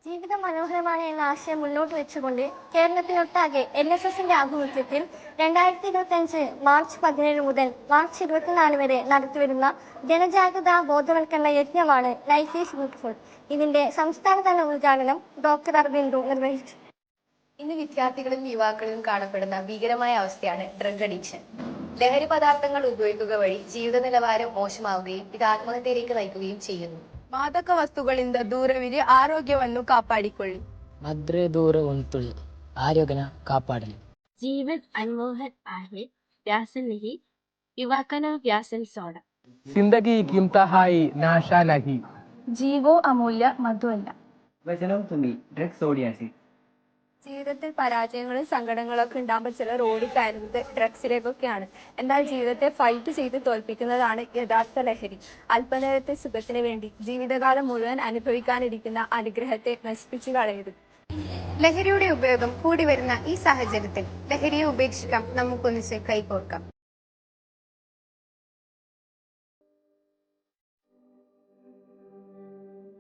ജീവിതം മനോഹരമാണ് എന്ന ആശയം മുന്നോട്ട് വെച്ചുകൊണ്ട് കേരളത്തിനൊട്ടാകെ NSSന്റെ ആഭിമുഖ്യത്തിൽ 2025 മാർച്ച് 17 മുതൽ മാർച്ച് 24 വരെ നടത്തിവരുന്ന ജനജാഗ്രതാ ബോധവൽക്കരണ യജ്ഞമാണ് ലൈഫ് ഈസ് ബ്യൂട്ടിഫുൾ. ഇതിന്റെ സംസ്ഥാനതല ഉദ്ഘാടനം ഡോക്ടർ അരവിന്ദു നിർവഹിച്ചു. ഇന്ന് വിദ്യാർത്ഥികളിലും യുവാക്കളിലും കാണപ്പെടുന്ന ഭീകരമായ അവസ്ഥയാണ് ഡ്രഗ് അഡിക്ഷൻ. ലഹരി പദാർത്ഥങ്ങൾ ഉപയോഗിക്കുക വഴി ജീവിത നിലവാരം മോശമാവുകയും ഇത് ಆತ್ಮಹತ್ಯೆಗೆ നയിക്കുകയും ചെയ്യുന്നു. ಮಾದಕ ವಸ್ತುಗಳಿಂದ ದೂರವಿರಿ, ಆರೋಗ್ಯವನ್ನು ಕಾಪಾಡಿಕೊಳ್ಳಿ. ಮದ್ರೆ ದೂರ ಉಂಟುಳ್ಳಿ ಆರೋಗ್ಯನ ಕಾಪಾಡಲಿ. जीवन अनमोल आहे, व्यसन नहीं, युवा का नाम व्यसन सोडा. जिंदगी कीमतहाई नाशा नहीं. ജീവോ അമൂല്യ, മധുവല്ല. വചനം തുമ്മി ഡ്രഗ്സ് സോഡിയാസിഡ്. ജീവിതത്തിൽ പരാജയങ്ങളും സങ്കടങ്ങളും ഒക്കെ ഉണ്ടാകുമ്പോൾ ചിലർ ഓടിക്കയറുന്നത് ഡ്രഗ്സിലേക്കൊക്കെയാണ്. എന്നാൽ ജീവിതത്തെ ഫൈറ്റ് ചെയ്ത് തോൽപ്പിക്കുന്നതാണ് യഥാർത്ഥ ലഹരി. അല്പനേരത്തെ സുഖത്തിന് വേണ്ടി ജീവിതകാലം മുഴുവൻ അനുഭവിക്കാനിരിക്കുന്ന അനുഗ്രഹത്തെ നശിപ്പിച്ചു കളയരുത്. ലഹരിയുടെ ഉപയോഗം കൂടി വരുന്ന ഈ സാഹചര്യത്തിൽ ലഹരിയെ ഉപേക്ഷിക്കാം, നമുക്കൊന്നിച്ച് കൈകോർക്കാം.